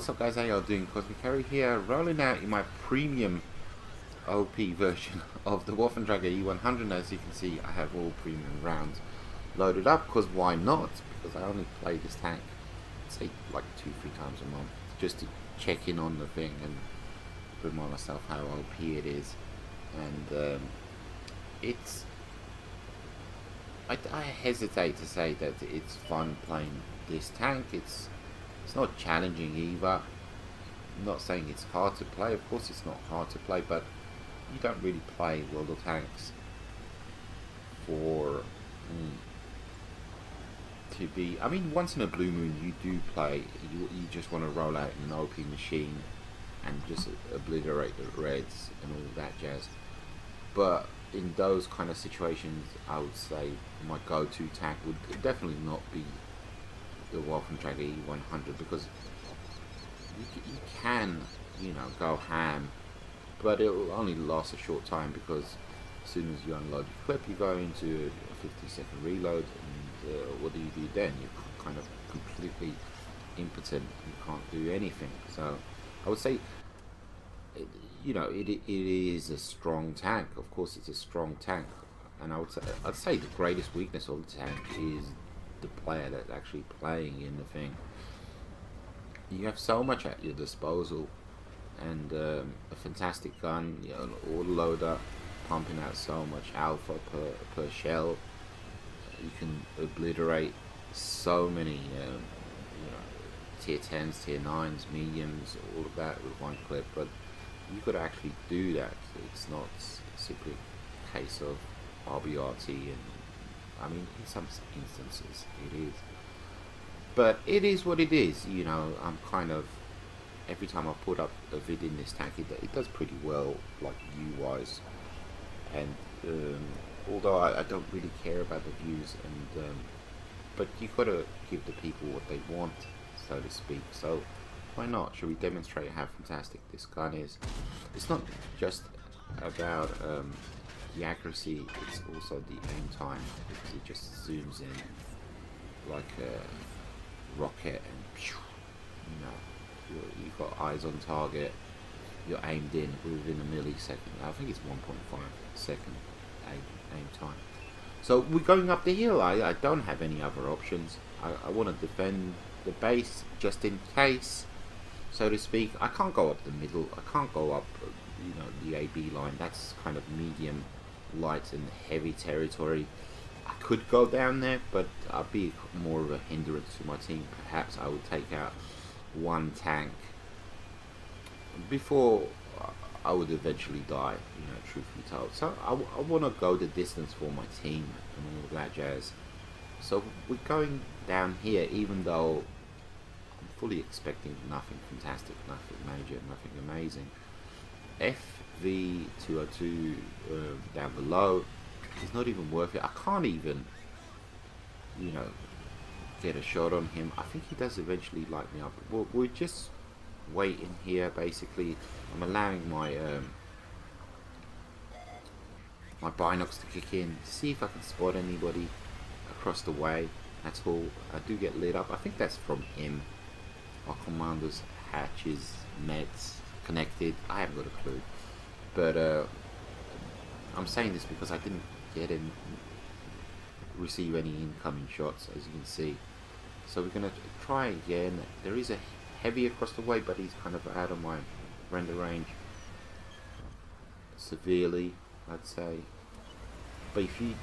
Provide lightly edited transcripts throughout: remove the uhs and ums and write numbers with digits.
What's up guys, how y'all doing? Cosmic Carry here, rolling out in my premium OP version of the Waffenträger E100. As you can see, I have all premium rounds loaded up, because why not? Because I only play this tank, say, like 2-3 times a month, just to check in on the thing and remind myself how OP it is. And it's... I hesitate to say that it's fun playing this tank. It's not challenging either. I'm not saying it's hard to play. Of course it's not hard to play, but you don't really play World of Tanks for to be... I mean, once in a blue moon you do play. You just want to roll out an OP machine and just obliterate the reds and all that jazz. But in those kind of situations, I would say my go-to tank would definitely not be the Waffenträger E100, because you can, you know, go ham, but it'll only last a short time, because as soon as you unload your clip, you go into a 50-second reload, and what do you do then? You're kind of completely impotent. You can't do anything. So I would say, you know, it is a strong tank. Of course, it's a strong tank, and I'd say the greatest weakness of the tank is the player that's actually playing in the thing. You have so much at your disposal, and a fantastic gun, you know, an autoloader pumping out so much alpha per shell. You can obliterate so many you know, tier 10s, tier 9s, mediums, all of that with one clip. But you could actually do that. It's not simply a case of RBRT, and I mean, in some instances it is, but it is what it is. You know, I'm kind of, every time I put up a vid in this tank, it does pretty well, like view-wise, and although I don't really care about the views, and but you gotta give the people what they want, so to speak. So why not? Should we demonstrate how fantastic this gun is? It's not just about the accuracy, it's also the aim time, because it just zooms in like a rocket, and you know, you've got eyes on target, you're aimed in within a millisecond. I think it's 1.5 second aim time. So we're going up the hill. I don't have any other options. I want to defend the base just in case, so to speak. I can't go up the middle. I can't go up, you know, the AB line. That's kind of medium, light and heavy territory. I could go down there, but I'd be more of a hindrance to my team. Perhaps I would take out one tank before I would eventually die, you know, truthfully told. So I want to go the distance for my team and all of that jazz. So we're going down here, even though I'm fully expecting nothing fantastic, nothing major, nothing amazing. FV202 down below is not even worth it. I can't even, you know, get a shot on him. I think he does eventually light me up. We're just waiting here, basically. I'm allowing my my binocs to kick in to see if I can spot anybody across the way. That's all. I do get lit up. I think that's from him. Our commander's hatches, meds connected. I haven't got a clue, but I'm saying this because I didn't receive any incoming shots, as you can see. So we're gonna try again. There is a heavy across the way, but he's kind of out of my render range severely, I'd say. But if you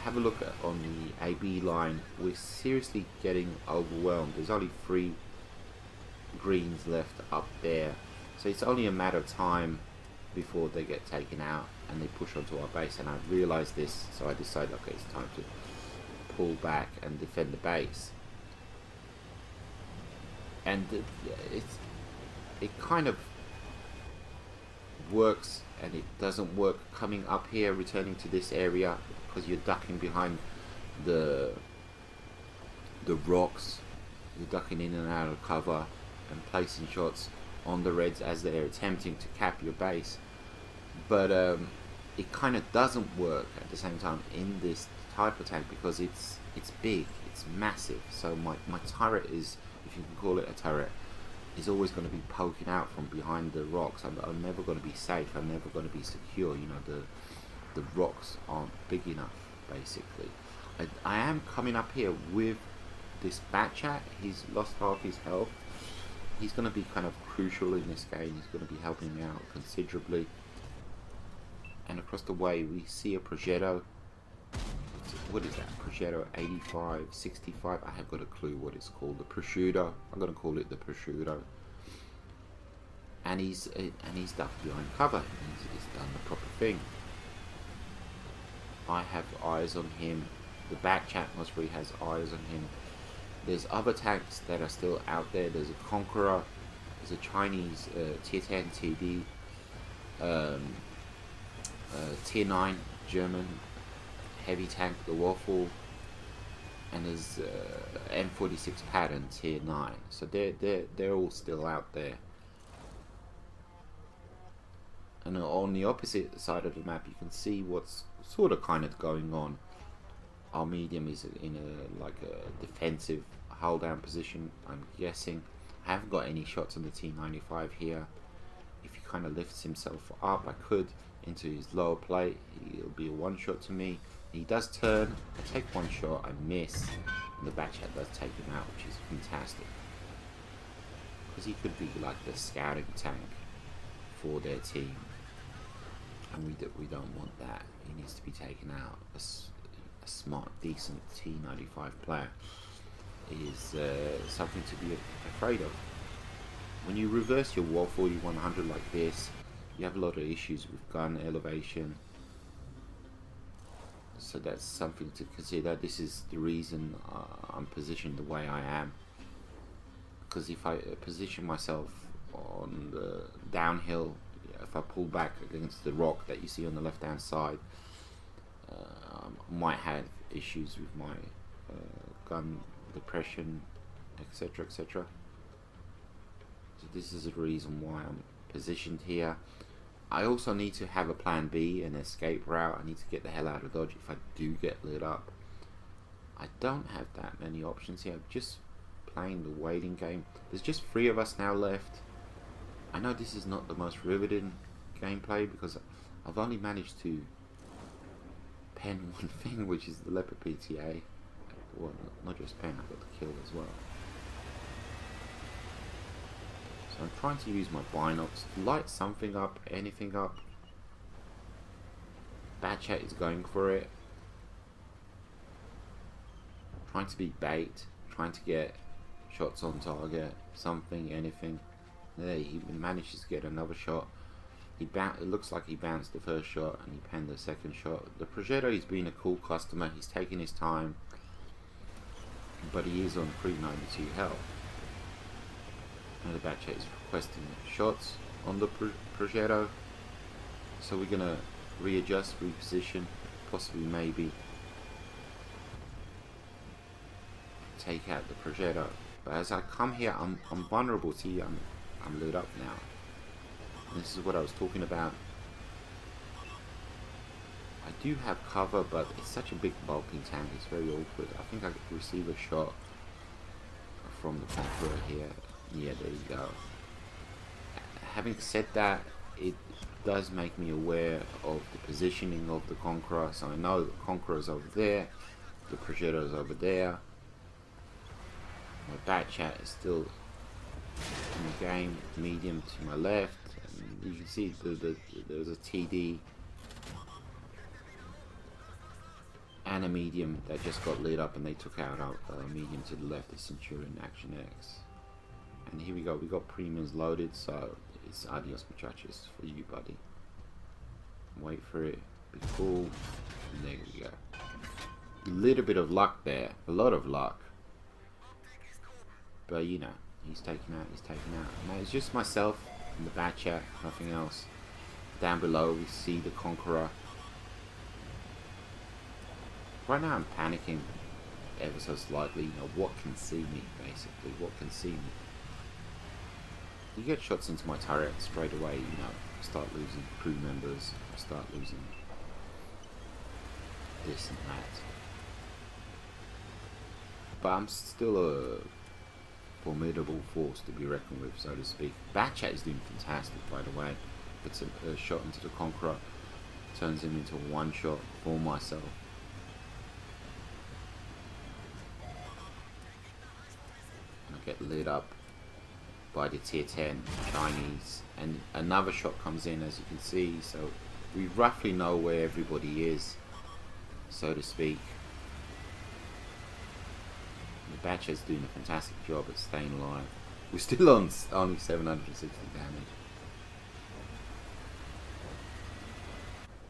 have a look on the AB line, we're seriously getting overwhelmed. There's only 3 greens left up there, so it's only a matter of time before they get taken out and they push onto our base. And I realized this, so I decided, okay, it's time to pull back and defend the base. And it kind of works, and it doesn't work coming up here, returning to this area, because you're ducking behind the rocks. You're ducking in and out of cover and placing shots on the reds as they're attempting to cap your base. But it kind of doesn't work at the same time in this type of tank, because it's big, it's massive. So my turret is, if you can call it a turret, is always going to be poking out from behind the rocks. I'm never going to be safe. I'm never going to be secure. You know, the rocks aren't big enough, basically. I am coming up here with this Batchat. He's lost half his health. He's going to be kind of crucial in this game. He's going to be helping me out considerably. And across the way we see a Progetto. What is that? Progetto 85, 65. I have got a clue what it's called. The prosciutto. I'm going to call it the prosciutto. And he's ducked behind cover. He's done the proper thing. I have eyes on him. The Batchat most probably has eyes on him. There's other tanks that are still out there. There's a Conqueror. There's a Chinese tier 10 TD. Tier 9 German heavy tank, the Waffle, and there's M46 pattern tier 9. So they're all still out there. And on the opposite side of the map, you can see what's sort of kind of going on. Our medium is in a defensive hold down position, I'm guessing. I haven't got any shots on the T95 here. If he kind of lifts himself up, I could into his lower plate. It'll be a one shot to me. He does turn. I take one shot. I miss, and the Batchat does take him out, which is fantastic. Because he could be like the scouting tank for their team, and we don't want that. He needs to be taken out. A smart, decent T95 player is something to be afraid of. When you reverse your wall 4100 like this, you have a lot of issues with gun elevation. So that's something to consider. This is the reason I'm positioned the way I am. Because if I position myself on the downhill, if I pull back against the rock that you see on the left hand side, I might have issues with my gun depression, etc, etc. So this is the reason why I'm positioned here. I also need to have a plan B, an escape route. I need to get the hell out of Dodge if I do get lit up. I don't have that many options here. I'm just playing the waiting game. There's just 3 of us now left. I know this is not the most riveting gameplay because I've only managed to pen one thing, which is the Leopard PTA. Well, not just pen, I got the kill as well. So I'm trying to use my binocs to light something up, anything up. Batchat is going for it. Trying to be bait, trying to get shots on target, something, anything. There, he manages to get another shot. It looks like he bounced the first shot and he penned the second shot. The Progetto, he's been a cool customer. He's taking his time, but he is on 392 health. Now the Batchat is requesting shots on the Progetto, so we're gonna readjust, reposition, possibly maybe take out the Progetto. But as I come here, I'm vulnerable. See, I'm lit up now. And this is what I was talking about. I do have cover, but it's such a big bulking tank. It's very awkward. I think I could receive a shot from the Conqueror here. Yeah, there you go. Having said that, it does make me aware of the positioning of the Conqueror. So I know the Conqueror is over there, the Progetto is over there. My Batchat is still in the game, medium to my left. And you can see there's a TD and a medium that just got lit up, and they took out our medium to the left, the Centurion Action X. And here we go, we got premiums loaded, so it's adios muchachos for you, buddy. Wait for it, be cool, and there we go. A little bit of luck there, a lot of luck. But you know, he's taken out, Now it's just myself and the Batchat, nothing else. Down below we see the Conqueror. Right now I'm panicking ever so slightly, you know, what can see me, basically, what can see me. You get shots into my turret straight away, you know, I start losing crew members, I start losing this and that. But I'm still a formidable force to be reckoned with, so to speak. Batchat is doing fantastic, by the way. Puts a shot into the Conqueror, turns him into a one shot for myself. And I get lit up by the tier 10 Chinese, and another shot comes in, as you can see, so we roughly know where everybody is, so to speak. The Batchat's doing a fantastic job at staying alive. We're still on only 760 damage.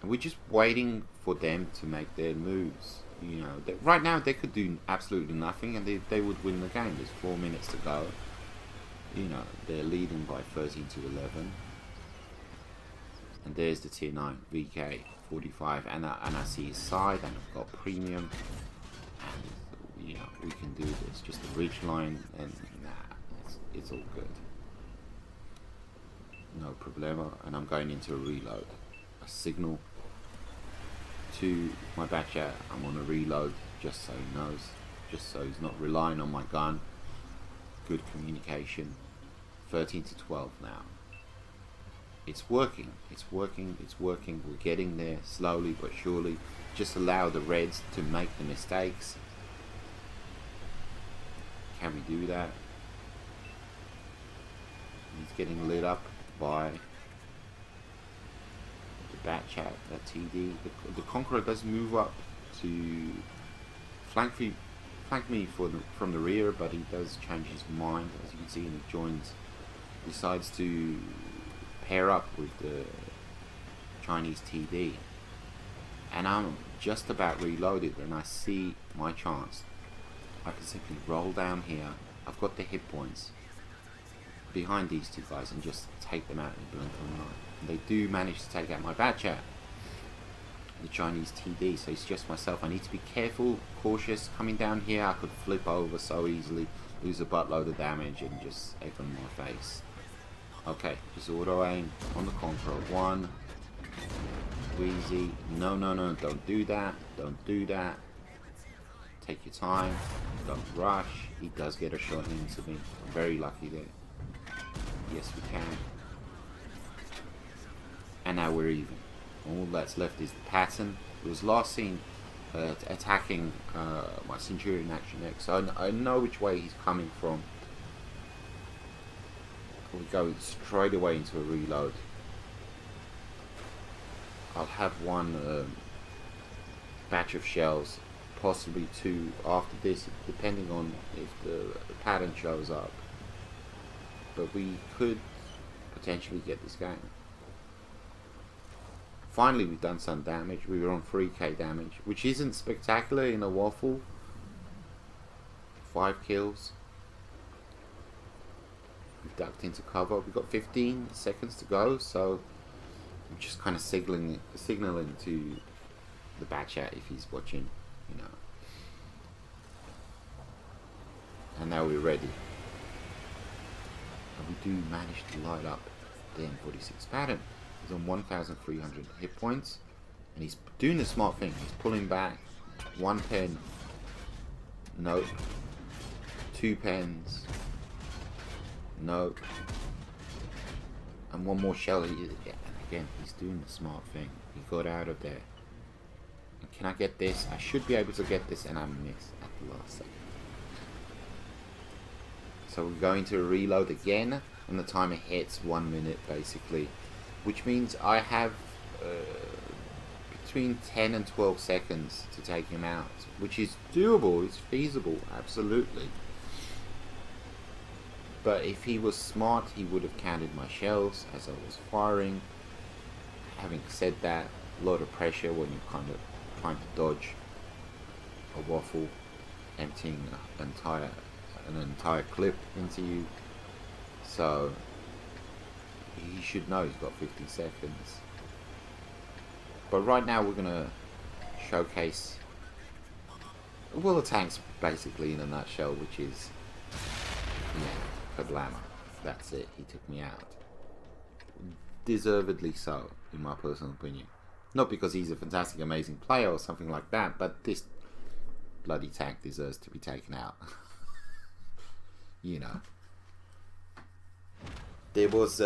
And we're just waiting for them to make their moves. You know, right now they could do absolutely nothing and they would win the game. There's 4 minutes to go. You know, they're leading by 13 to 11. And there's the tier 9 VK 45, and I see his side, and I've got premium, and you know, we can do this. Just a ridge line, and nah, it's all good. No problema. And I'm going into a reload. A signal to my Batchat, I'm on a reload, just so he knows, just so he's not relying on my gun. Good communication. 13 to 12 now. It's working, it's working, it's working. We're getting there slowly but surely. Just allow the Reds to make the mistakes. Can we do that? He's getting lit up by the Batchat, that TD. The Conqueror does move up to flank me from the rear, but he does change his mind, as you can see, and he decides to pair up with the Chinese TD. And I'm just about reloaded, and I see my chance. I can simply roll down here. I've got the hit points behind these two guys and just take them out in blink of an eye. And they do manage to take out my Batchat, the Chinese TD, so it's just myself. I need to be careful, cautious. Coming down here, I could flip over so easily, lose a buttload of damage, and just egg on my face. Okay, just auto aim on the Conqueror. One, Wheezy. No, no, no, don't do that. Don't do that. Take your time. Don't rush. He does get a shot into me. I'm very lucky there. Yes, we can. And now we're even. All that's left is the pattern. It was last seen attacking my Centurion Action X, so I know which way he's coming from. We go straight away into a reload. I'll have one batch of shells, possibly two after this, depending on if the pattern shows up. But we could potentially get this game. Finally, we've done some damage. We were on 3k damage, which isn't spectacular in a waffle. 5 kills. We've ducked into cover. We've got 15 seconds to go, so I'm just kind of signaling to the Batchat if he's watching, you know. And now we're ready. And we do manage to light up the M46 pattern. He's on 1,300 hit points, and he's doing the smart thing. He's pulling back. 1 pen. Nope. 2 pens. Nope. And 1 more shell. And again, he's doing the smart thing. He got out of there. And can I get this? I should be able to get this, and I miss at the last second. So we're going to reload again, and the timer hits 1 minute basically, which means I have between 10 and 12 seconds to take him out, which is doable, it's feasible, absolutely. But if he was smart, he would have counted my shells as I was firing. Having said that, a lot of pressure when you're kind of trying to dodge a waffle, emptying an entire clip into you. So he should know he's got 50 seconds. But right now we're gonna showcase World of Tanks basically in a nutshell, which is, yeah, kablama. That's it. He took me out. Deservedly so, in my personal opinion. Not because he's a fantastic, amazing player or something like that, but this bloody tank deserves to be taken out. you know, there was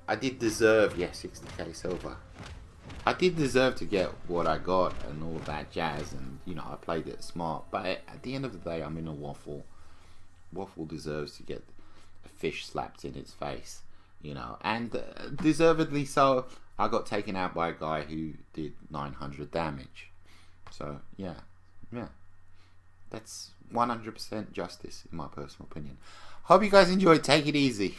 I did deserve, yeah, 60k silver. I did deserve to get what I got and all that jazz, and you know, I played it smart. But at the end of the day, I'm in a waffle. Waffle deserves to get a fish slapped in its face, you know, and deservedly so. I got taken out by a guy who did 900 damage. So yeah, that's 100% justice in my personal opinion. Hope you guys enjoyed. Take it easy.